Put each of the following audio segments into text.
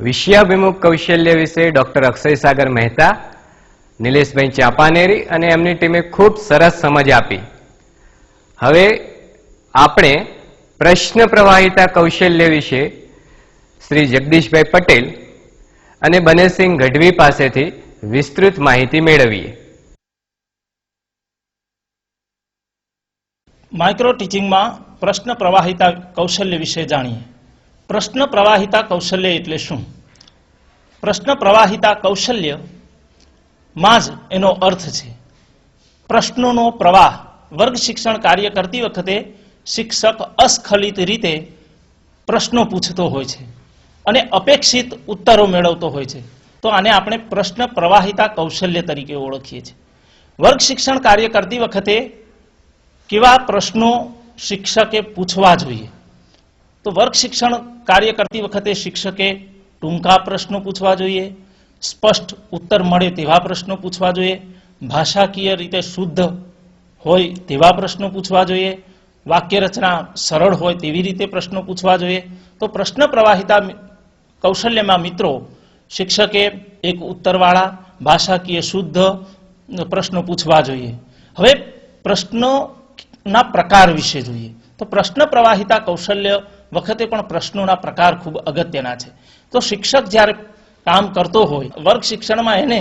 વિષયાભિમુખ કૌશલ્ય વિશે ડોક્ટર અક્ષય સાગર મહેતા, નિલેશભાઈ ચાપાનેરી અને એમની ટીમે ખૂબ સરસ સમજ આપી. હવે આપણે પ્રશ્ન પ્રવાહિતા કૌશલ્ય વિશે શ્રી જગદીશભાઈ પટેલ અને બનેસિંહ ગઢવી પાસેથી વિસ્તૃત માહિતી મેળવીએ. માઇક્રો ટીચિંગમાં પ્રશ્ન પ્રવાહિતા કૌશલ્ય વિશે જાણીએ. પ્રશ્ન પ્રવાહિતા કૌશલ્ય એટલે શું? પ્રશ્ન પ્રવાહિતા કૌશલ્ય માં જ એનો અર્થ છે પ્રશ્નોનો પ્રવાહ. વર્ગ શિક્ષણ કાર્ય કરતી વખતે શિક્ષક અસ્ખલિત રીતે પ્રશ્નો પૂછતો હોય છે અને અપેક્ષિત ઉત્તરો મેળવતો હોય છે, તો આને આપણે પ્રશ્ન પ્રવાહિતા કૌશલ્ય તરીકે ઓળખીએ છીએ. વર્ગ શિક્ષણ કાર્ય કરતી વખતે કેવા પ્રશ્નો શિક્ષકે પૂછવા જોઈએ? તો વર્ગ શિક્ષણ કાર્ય કરતી વખતે શિક્ષકે ટૂંકા પ્રશ્નો પૂછવા જોઈએ, સ્પષ્ટ ઉત્તર મળે તેવા પ્રશ્નો પૂછવા જોઈએ, ભાષાકીય રીતે શુદ્ધ હોય તેવા પ્રશ્નો પૂછવા જોઈએ, વાક્ય રચના સરળ હોય તેવી રીતે પ્રશ્નો પૂછવા જોઈએ. તો પ્રશ્ન પ્રવાહિતા કૌશલ્યમાં મિત્રો શિક્ષકે એક ઉત્તરવાળા ભાષાકીય શુદ્ધ પ્રશ્નો પૂછવા જોઈએ. હવે પ્રશ્નોના પ્રકાર વિશે જોઈએ તો પ્રશ્ન પ્રવાહિતા કૌશલ્ય વખતે પણ પ્રશ્નોના પ્રકાર ખૂબ અગત્યના છે. તો શિક્ષક જ્યારે કામ કરતો હોય વર્ગ શિક્ષણમાં એને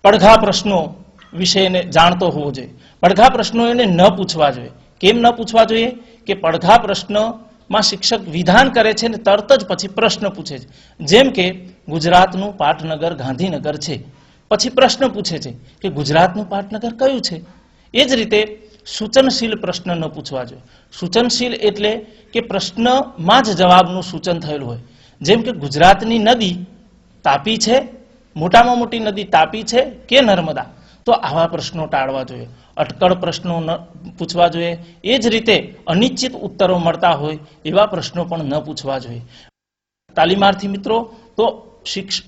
પડઘા પ્રશ્નો વિશે એને જાણતો હોવો જોઈએ. પડઘા પ્રશ્નો એને ન પૂછવા જોઈએ. કેમ ન પૂછવા જોઈએ? કે પડઘા પ્રશ્નમાં શિક્ષક વિધાન કરે છે ને તરત જ પછી પ્રશ્ન પૂછે છે. જેમ કે ગુજરાતનું પાટનગર ગાંધીનગર છે, પછી પ્રશ્ન પૂછે છે કે ગુજરાતનું પાટનગર કયું છે. એ જ રીતે સૂચનશીલ પ્રશ્ન ન પૂછવા જોઈએ. સૂચનશીલ એટલે કે પ્રશ્નમાં જ જવાબનું સૂચન થયેલું હોય. જેમ કે ગુજરાતની નદી તાપી છે, મોટામાં મોટી નદી તાપી છે કે નર્મદા, તો આવા પ્રશ્નો ટાળવા જોઈએ. અટકળ પ્રશ્નો ન પૂછવા જોઈએ. એ જ રીતે અનિશ્ચિત ઉત્તરો મળતા હોય એવા પ્રશ્નો પણ ન પૂછવા જોઈએ. તાલીમાર્થી મિત્રો, તો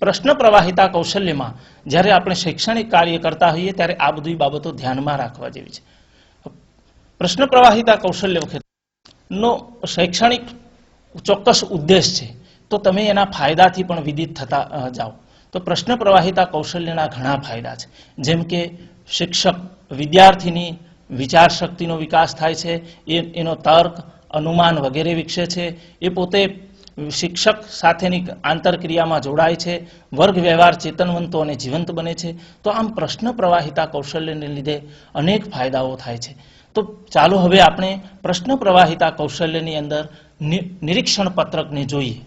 પ્રશ્ન પ્રવાહિતા કૌશલ્યમાં જ્યારે આપણે શૈક્ષણિક કાર્ય કરતા હોઈએ ત્યારે આ બધી બાબતો ધ્યાનમાં રાખવા જેવી છે. પ્રશ્ન પ્રવાહિતા કૌશલ્ય વખતનો શૈક્ષણિક ચોક્કસ ઉદ્દેશ છે, તો તમે એના ફાયદાથી પણ વિદિત થતા જાઓ. તો પ્રશ્ન પ્રવાહિતા કૌશલ્યના ઘણા ફાયદા છે. જેમ કે શિક્ષક વિદ્યાર્થીની વિચાર શક્તિનો વિકાસ થાય છે, એનો તર્ક અનુમાન વગેરે વિકસે છે, એ પોતે શિક્ષક સાથેની આંતરક્રિયામાં જોડાય છે, વર્ગ વ્યવહાર ચેતનવંતો અને જીવંત બને છે. તો આમ પ્રશ્ન પ્રવાહિતા કૌશલ્યને લીધે અનેક ફાયદાઓ થાય છે. તો ચાલો હવે આપણે પ્રશ્ન પ્રવાહિતા કૌશલ્યની અંદર નિરીક્ષણ પત્રકને જોઈએ.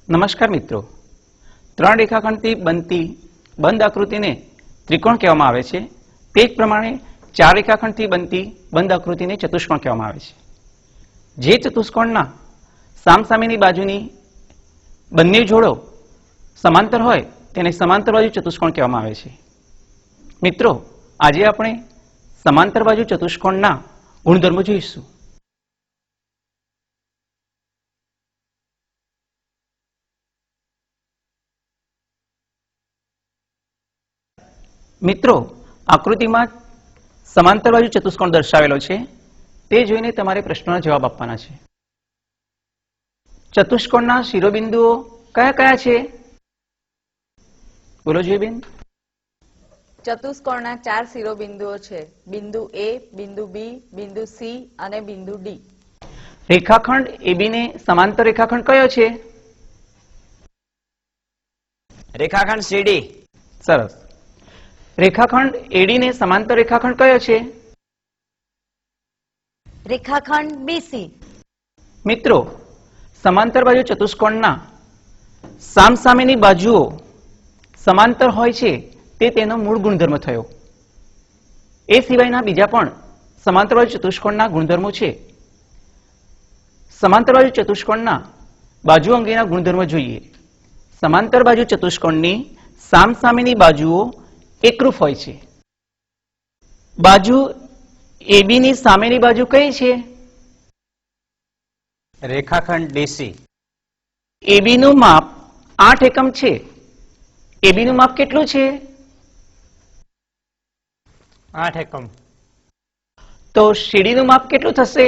નમસ્કાર મિત્રો, ત્રણ રેખાખંડથી બનતી બંધ આકૃતિને ત્રિકોણ કહેવામાં આવે છે. તે જ પ્રમાણે ચાર રેખાખંડથી બનતી બંધ આકૃતિને ચતુષ્કોણ કહેવામાં આવે છે. જે ચતુષ્કોણના સામસામેની બાજુની બંને જોડો સમાંતર હોય તેને સમાંતર બાજુ ચતુષ્કોણ કહેવામાં આવે છે. મિત્રો, આજે આપણે સમાંતર બાજુ ચતુષ્કોણના ગુણધર્મો જોઈશું. મિત્રો, આકૃતિમાં સમાંતર બાજુ ચતુષ્કોણ દર્શાવેલો છે, તે જોઈને તમારે પ્રશ્નોના જવાબ આપવાના છે. ચતુષ્કોણના શિરોબિંદુઓ કયા કયા છે? બોલો જોઈએ બેન. ચતુષ્કોણના 4 શિરોબિંદુઓ છે. બિંદુ A, બિંદુ B, બિંદુ C અને બિંદુ D. રેખાખંડ AB ને સમાંતર રેખાખંડ કયો છે? રેખાખંડ CD. સરસ. રેખાખંડ AD ને સમાંતર રેખાખંડ કયો છે? રેખાખંડ BC. મિત્રો, સમાંતર બાજુ ચતુષ્કોણના સામસામેની બાજુઓ સમાંતર હોય છે તે તેનો મૂળ ગુણધર્મ થયો. એ સિવાયના બીજા પણ સમાંતર બાજુ ચતુષ્કોણના ગુણધર્મો છે. સમાંતર બાજુ ચતુષ્કોણના બાજુ અંગેના ગુણધર્મો જોઈએ. સમાંતર બાજુ ચતુષ્કોણની સામસામેની બાજુઓ એકરૂપ હોય છે. બાજુ AB ની સામેની બાજુ કઈ છે? રેખાખંડ DC. AB નું માપ 8 એકમ છે. AB નું માપ કેટલું છે? 8 એકમ. તો CD નું માપ કેટલું થશે?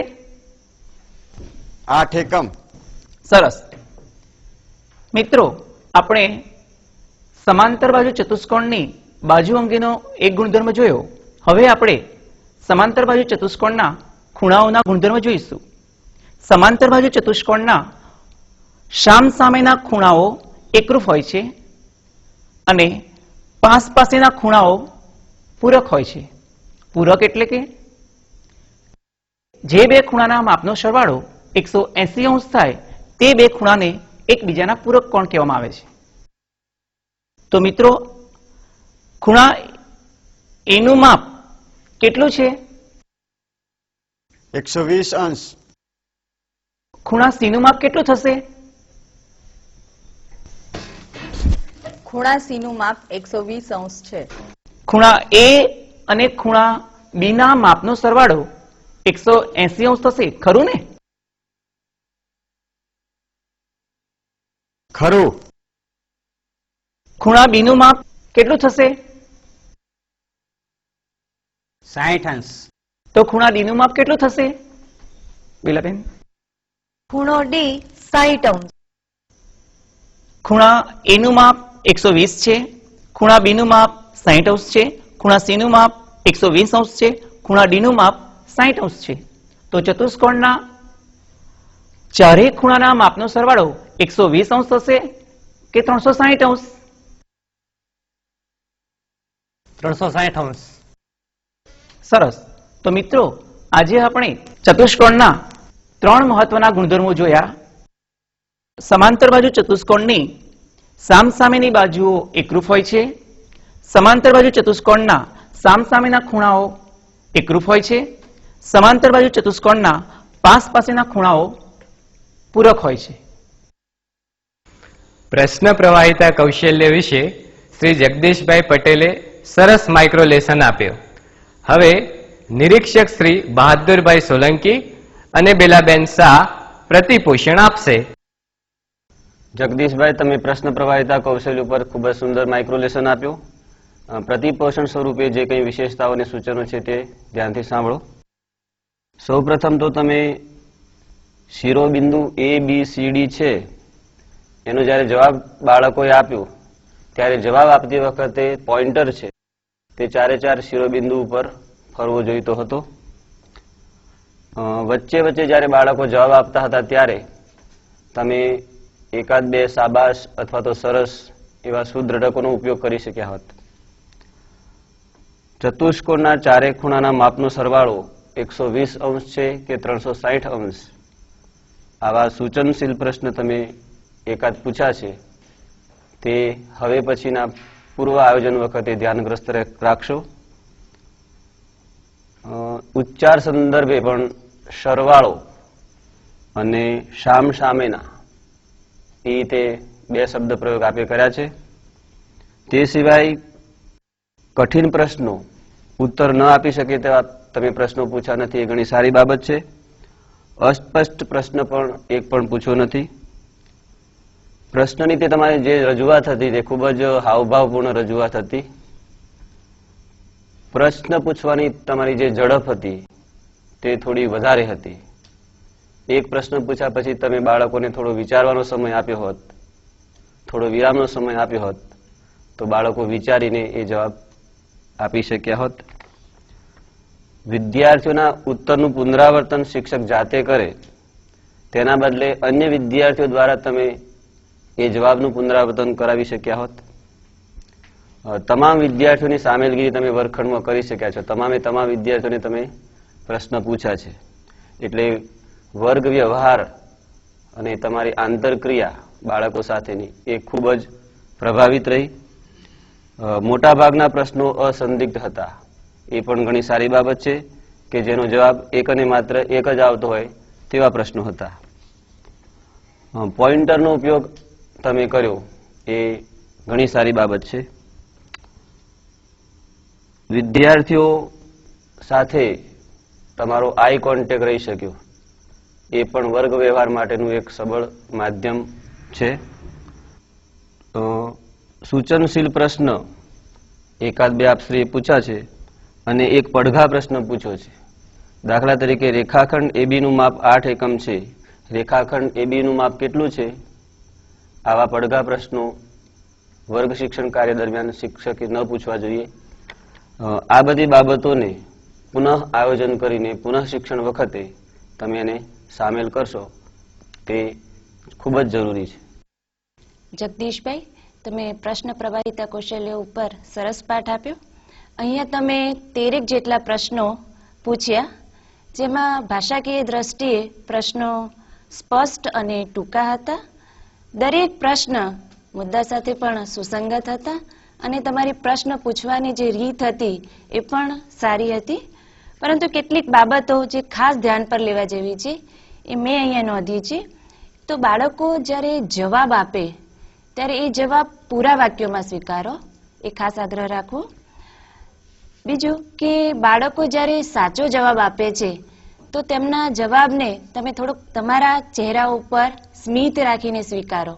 8 એકમ. સરસ. મિત્રો, આપણે સમાંતર બાજુ ચતુષ્કોણની બાજુ અંગેનો એક ગુણધર્મ જોયો. હવે આપણે સમાંતર બાજુ ચતુષ્કોણના ખૂણાઓના ગુણધર્મ જોઈશું. સમાંતર બાજુ ચતુષ્કોણના સામસામેના ખૂણાઓ એકરૂપ હોય છે અને પાસ પાસેના ખૂણાઓ પૂરક હોય છે. પૂરક એટલે કે જે બે ખૂણાના માપનો સરવાળો 180 અંશ થાય તે બે ખૂણાને એકબીજાના પૂરક કોણ કહેવામાં આવે છે. તો મિત્રો, ખૂણા A નું માપ કેટલું છે? 120 અંશ. ખૂણા C નું માપ કેટલું થશે? ખૂણા સી નું માપ 120 અંશ છે. ખૂણા A અને ખૂણા B ના માપનો સરવાળો 180 અંશ થશે, ખરું ને? ખરું. ખૂણા B નું માપ કેટલું થશે? 60 અંશ. તો ખૂણા D નું માપ કેટલું થશે? બેલાબેન. ખૂણો ડી 60 અંશ. ખૂણા A નું માપ 120 છે, ખૂણા B નું માપ 60 અંશ છે, ખૂણા C નું માપ 120 અંશ છે, ખૂણા D નું માપ 60 અંશ છે. તો ચતુષ્કોણના ચારેય ખૂણાના માપનો સરવાળો 120 અંશ થશે કે 360 અંશ? 360 અંશ. સરસ. તો મિત્રો, આજે આપણે ચતુષ્કોણના 3 મહત્વના ગુણધર્મો જોયા. સમાંતર બાજુ ચતુષ્કોણની સામસામેની બાજુઓ એકરૂપ હોય છે, સમાંતર બાજુ ચતુષ્કોણના સામસામેના ખૂણાઓ એકરૂપ હોય છે, સમાંતર બાજુ ચતુષ્કોણના પાસ પાસેના ખૂણાઓ પૂરક હોય છે. પ્રશ્ન પ્રવાહિતા કૌશલ્ય વિશે શ્રી જગદીશભાઈ પટેલે સરસ માઇક્રોલેશન આપ્યો. હવે નિરીક્ષક શ્રી બહાદુરભાઈ સોલંકી અને બેલાબેન શાહ પ્રતિપોષણ આપશે. જગદીશભાઈ, તમે પ્રશ્ન પ્રવાહિતા કૌશલ્ય ઉપર ખૂબ જ સુંદર માઇક્રોલેશન આપ્યું. પ્રતિપોષણ સ્વરૂપે જે કંઈ વિશેષતાઓ અને સૂચનો છે તે ધ્યાનથી સાંભળો. સૌપ્રથમ તો તમે શિરોબિંદુ ABCD છે એનો જ્યારે જવાબ બાળકોએ આપ્યો ત્યારે જવાબ આપતી વખતે પોઇન્ટર છે તે 4 શિરોબિંદુ ઉપર ફરવો જોઈતો હતો. વચ્ચે વચ્ચે જ્યારે બાળકો જવાબ આપતા હતા ત્યારે તમે એકાદ બે સાબાશ અથવા તો સરસ એવા સુદ્રઢકોનો ઉપયોગ કરી શક્યા હોત. ચતુષ્કોણના ચારે ખૂણાના માપનો સરવાળો 120 અંશ છે કે 360 અંશ, આવા સૂચનશીલ પ્રશ્ન તમે એકાદ પૂછ્યા છે તે હવે પછીના પૂર્વ આયોજન વખતે ધ્યાનગ્રસ્ત રાખશો. ઉચ્ચાર સંદર્ભે પણ સરવાળો અને સામસામેના એ રીતે 2 શબ્દ પ્રયોગ આપે કર્યા છે. તે સિવાય કઠિન પ્રશ્નો ઉત્તર ન આપી શકે તેવા તમે પ્રશ્નો પૂછ્યા નથી, એ ઘણી સારી બાબત છે. અસ્પષ્ટ પ્રશ્ન પણ એક પણ પૂછ્યો નથી. પ્રશ્નની તે તમારી જે રજૂઆત હતી તે ખૂબ જ હાવભાવપૂર્ણ રજૂઆત હતી. પ્રશ્ન પૂછવાની તમારી જે ઝડપ હતી તે થોડી વધારે હતી. એક પ્રશ્ન પૂછ્યા પછી તમે બાળકોને થોડો વિચારવાનો સમય આપ્યો હોત, થોડો વિરામનો સમય આપ્યો હોત તો બાળકો વિચારીને એ જવાબ આપી શક્યા હોત. વિદ્યાર્થીઓના ઉત્તરનું પુનરાવર્તન શિક્ષક જાતે કરે તેના બદલે અન્ય વિદ્યાર્થીઓ દ્વારા તમે એ જવાબનું પુનરાવર્તન કરાવી શક્યા હોત. તમામ વિદ્યાર્થીઓની સામેલગીરી તમે વર્ગખંડમાં કરી શક્યા છો. તમામે તમામ વિદ્યાર્થીઓને તમે પ્રશ્ન પૂછ્યા છે એટલે વર્ગ વ્યવહાર અને તમારી આંતરક્રિયા બાળકો સાથેની એ ખૂબ જ પ્રભાવિત રહી. મોટાભાગના પ્રશ્નો અસંદિગ્ધ હતા, એ પણ ઘણી સારી બાબત છે કે જેનો જવાબ એક અને માત્ર એક જ આવતો હોય તેવા પ્રશ્નો હતા. પોઇન્ટરનો ઉપયોગ તમે કર્યો એ ઘણી સારી બાબત છે. વિદ્યાર્થીઓ સાથે તમારો આઈ કોન્ટેક્ટ રહી શક્યો એ પણ વર્ગ વ્યવહાર માટેનું એક સબળ માધ્યમ છે. તો સૂચનશીલ પ્રશ્ન એકાદ બે આપશ્રીએ પૂછ્યા છે અને એક પડઘા પ્રશ્ન પૂછ્યો છે. દાખલા તરીકે રેખાખંડ AB નું માપ 8 એકમ છે. રેખાખંડ AB નું માપ કેટલું છે? આવા પડઘા પ્રશ્નો વર્ગ શિક્ષણ કાર્ય દરમિયાન શિક્ષકે ન પૂછવા જોઈએ. આ બધી બાબતોને પુનઃ આયોજન કરીને પુનઃ શિક્ષણ વખતે તમે એને સામેલ કરશો તે ખૂબ જ જરૂરી છે. જગદીશભાઈ, તમે પ્રશ્ન પ્રવાહિતા કૌશલ્ય ઉપર સરસ પાઠ આપ્યો. અહીંયા તમે 13 જેટલા પ્રશ્નો પૂછ્યા, જેમાં ભાષાકીય દ્રષ્ટિએ પ્રશ્નો સ્પષ્ટ અને ટૂંકા હતા. દરેક પ્રશ્ન મુદ્દા સાથે પણ સુસંગત હતા અને તમારી પ્રશ્ન પૂછવાની જે રીત હતી એ પણ સારી હતી. પરંતુ કેટલીક બાબતો જે ખાસ ધ્યાન પર લેવા જેવી છે એ મેં અહીંયા નોંધી છે. તો બાળકો જ્યારે જવાબ આપે ત્યારે એ જવાબ પૂરા વાક્યોમાં સ્વીકારો, એ ખાસ આગ્રહ રાખવો. બીજું કે બાળકો જ્યારે સાચો જવાબ આપે છે તો તેમના જવાબને તમે થોડુંક તમારા ચહેરા ઉપર સ્મિત રાખીને સ્વીકારો,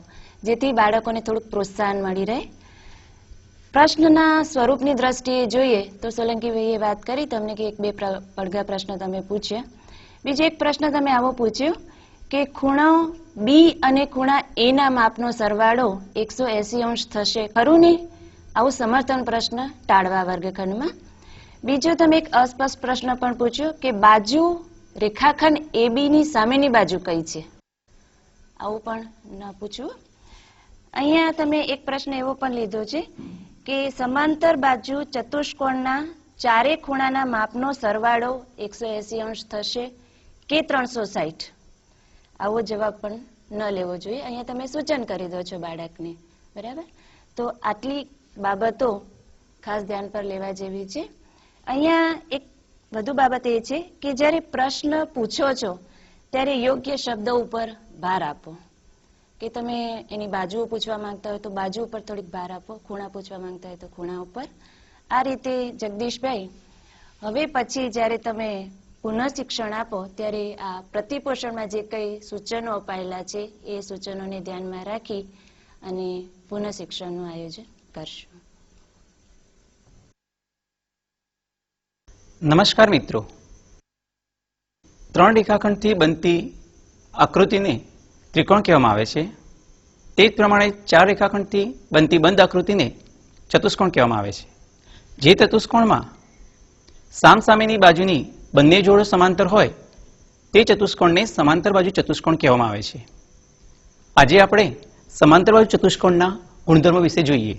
જેથી બાળકોને થોડુંક પ્રોત્સાહન મળી રહે. પ્રશ્નના સ્વરૂપની દ્રષ્ટિએ જોઈએ તો સોલંકીભાઈએ વાત કરી તમને કે એક બે પડઘા પ્રશ્ન તમે પૂછ્યા. બીજો એક પ્રશ્ન તમે આવો પૂછ્યો કે ખૂણો બી અને ખૂણા એ ના માપનો સરવાળો 180 થશે, ખરું ને? આવું સમર્થન પ્રશ્ન ટાળવા વર્ગખંડમાં. બીજો તમે એક અસ્પષ્ટ પ્રશ્ન પણ પૂછ્યો કે બાજુ રેખાખંડ AB ની સામેની બાજુ કઈ છે, આવું પણ ન પૂછવું. અહીંયા તમે એક પ્રશ્ન એવો પણ લીધો છે કે સમાંતર બાજુ ચતુષ્કોણના ચારે ખૂણાના માપનો સરવાળો 180 થશે કે 360, આવો જવાબ પણ ન લેવો જોઈએ. અહીંયા તમે સૂચન કરી દો છો બાળકને, બરાબર? તો આટલી બાબતો ખાસ ધ્યાન પર લેવા જેવી છે. અહીંયા એક વધુ બાબત એ છે કે જ્યારે પ્રશ્ન પૂછો છો ત્યારે યોગ્ય શબ્દો ઉપર ભાર આપો. કે તમે એની બાજુઓ પૂછવા માંગતા હોય તો બાજુ ઉપર થોડીક ભાર આપો, ખૂણા પૂછવા માંગતા હોય તો ખૂણા ઉપર. આ રીતે જગદીશભાઈ, હવે પછી જ્યારે તમે પુનઃ શિક્ષણ આપો ત્યારે આ પ્રતિપોષણમાં જે કંઈ સૂચનો અપાયેલા છે એ સૂચનોને ધ્યાનમાં રાખી અને પુનઃ શિક્ષણનું આયોજન કરશો. નમસ્કાર મિત્રો. 3 રેખાખંડથી બનતી આકૃતિને ત્રિકોણ કહેવામાં આવે છે. તે જ પ્રમાણે 4 રેખાખંડથી બનતી બંધ આકૃતિને ચતુષ્કોણ કહેવામાં આવે છે. જે ચતુષ્કોણમાં સામસામેની બાજુની બંને જોડો સમાંતર હોય તે ચતુષ્કોણને સમાંતર બાજુ ચતુષ્કોણ કહેવામાં આવે છે. આજે આપણે સમાંતર બાજુ ચતુષ્કોણના ગુણધર્મો વિશે જોઈએ.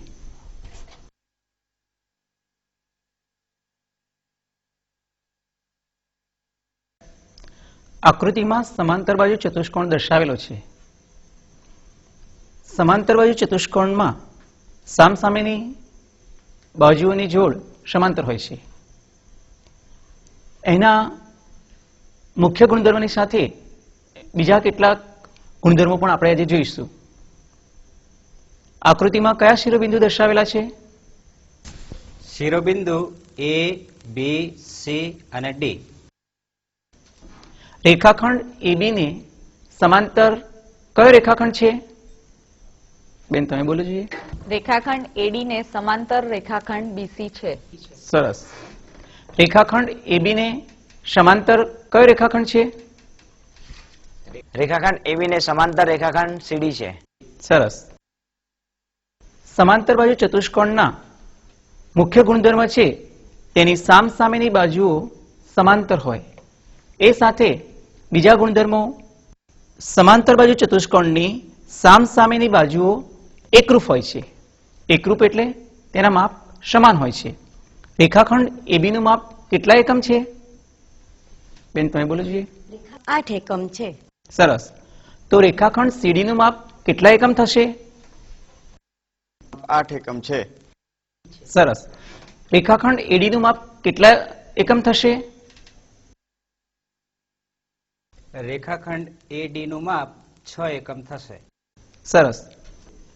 આકૃતિમાં સમાંતર બાજુ ચતુષ્કોણ દર્શાવેલો છે. સમાંતર બાજુ ચતુષ્કોણમાં સામસામેની બાજુઓની જોડ સમાંતર હોય છે. એના મુખ્ય ગુણધર્મોની સાથે બીજા કેટલાક ગુણધર્મો પણ આપણે આજે જોઈશું. આકૃતિમાં કયા શિરોબિંદુ દર્શાવેલા છે? શિરોબિંદુ A, B, C અને D. રેખાખંડ AB ને સમાંતર કયો રેખાખંડ છે? બેન તમે બોલો જોઈએ. રેખાખંડ AD ને સમાંતર રેખાખંડ BC છે. સરસ. રેખાખંડ AB ને સમાંતર કયો રેખાખંડ છે? રેખાખંડ AB ને સમાંતર રેખાખંડ CD છે. સરસ. સમાંતર બાજુ ચતુષ્કોણના મુખ્ય ગુણધર્મ છે તેની સામસામેની બાજુઓ સમાંતર હોય. એ સાથે બીજા ગુણધર્મો, સમાંતર બાજુ ચતુષ્કોણની સામસામેની બાજુઓ એકરૂપ હોય છે. એકરૂપ એટલે તેના માપ સમાન હોય છે. રેખાખંડ AB નું માપ કેટલા એકમ છે? બેન તમે બોલો જોઈએ. 8 એકમ છે. સરસ. તો રેખાખંડ CD નું માપ કેટલા એકમ થશે? 8 એકમ છે. સરસ. રેખાખંડ AD નું માપ કેટલા એકમ થશે? રેખાખંડ AD નું માપ 6 એકમ થશે. સરસ.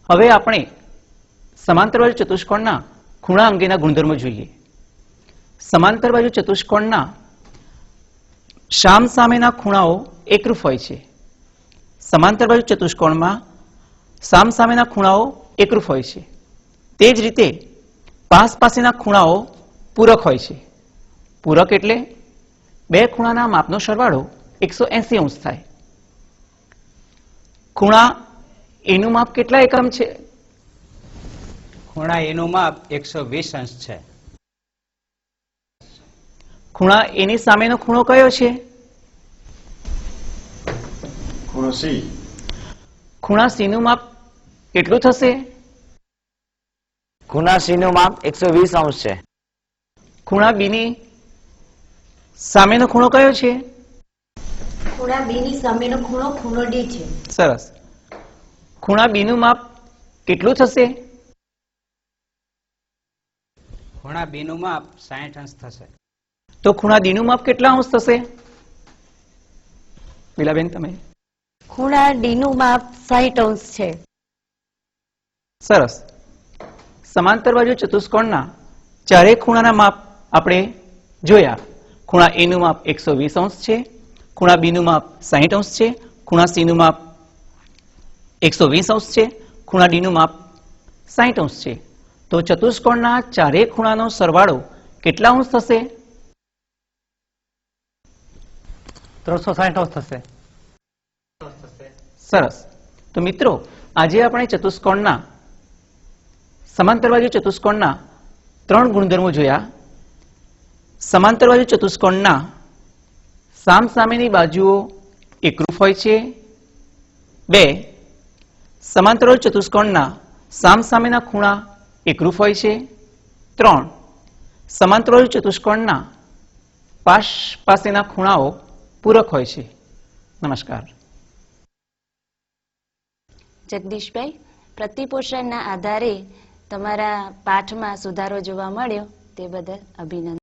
હવે આપણે સમાંતર બાજુ ચતુષ્કોણના ખૂણા અંગેના ગુણધર્મો જોઈએ. સમાંતર બાજુ ચતુષ્કોણના સામસામેના ખૂણાઓ એકરૂપ હોય છે. સમાંતર બાજુ ચતુષ્કોણમાં સામસામેના ખૂણાઓ એકરૂપ હોય છે. તે જ રીતે પાસ પાસેના ખૂણાઓ પૂરક હોય છે. પૂરક એટલે બે ખૂણાના માપનો સરવાળો 180 અંશ થાય. ખૂણા એનું માપ કેટલા એકમ છે? ખૂણા એનું માપ 120 અંશ છે. ખૂણા એની સામેનો ખૂણો કયો છે? ખૂણો સી. ખૂણા સી નું માપ કેટલું થશે? ખૂણા સી નું માપ 120 અંશ છે. ખૂણા બી ની સામેનો ખૂણો કયો છે? ખૂણા બી ની સામેનો ખૂણો ખૂણો ડી છે. સરસ. ખૂણા બી નું માપ કેટલું થશે? ખૂણા બી નું માપ 60 અંશ થશે. તો ખૂણા ડી નું માપ કેટલા અંશ થશે? લીલાબેન તમે. ખૂણા ડી નું માપ 60 અંશ છે. સરસ. સમાંતર બાજુ ચતુષ્કોણના ચારેય ખૂણાના માપ આપણે જોયા. ખૂણા એ નું માપ 120 અંશ છે, ખૂણા બી નું માપ 60 અંશ છે, ખૂણા સી નું માપ 120 અંશ છે, ખૂણા ડી નું માપ 60 અંશ છે. તો ચતુષ્કોણના ચારેય ખૂણાનો સરવાળો કેટલા અંશ થશે? 360 અંશ થશે. સરસ. તો મિત્રો, આજે આપણે ચતુષ્કોણના સમાંતર બાજુ ચતુષ્કોણના 3 ગુણધર્મો જોયા. સમાંતર બાજુ ચતુષ્કોણના સામસામેની બાજુઓ એકરૂપ હોય છે. 2. સમાંતર બાજુ ચતુષ્કોણના સામસામેના ખૂણા એકરૂપ હોય છે. 3. સમાંતર બાજુ ચતુષ્કોણના પાસ પાસેના ખૂણાઓ પૂરક હોય છે. નમસ્કાર. જગદીશભાઈ, પ્રતિપોષણના આધારે તમારા પાઠમાં સુધારો જોવા મળ્યો તે બદલ અભિનંદન.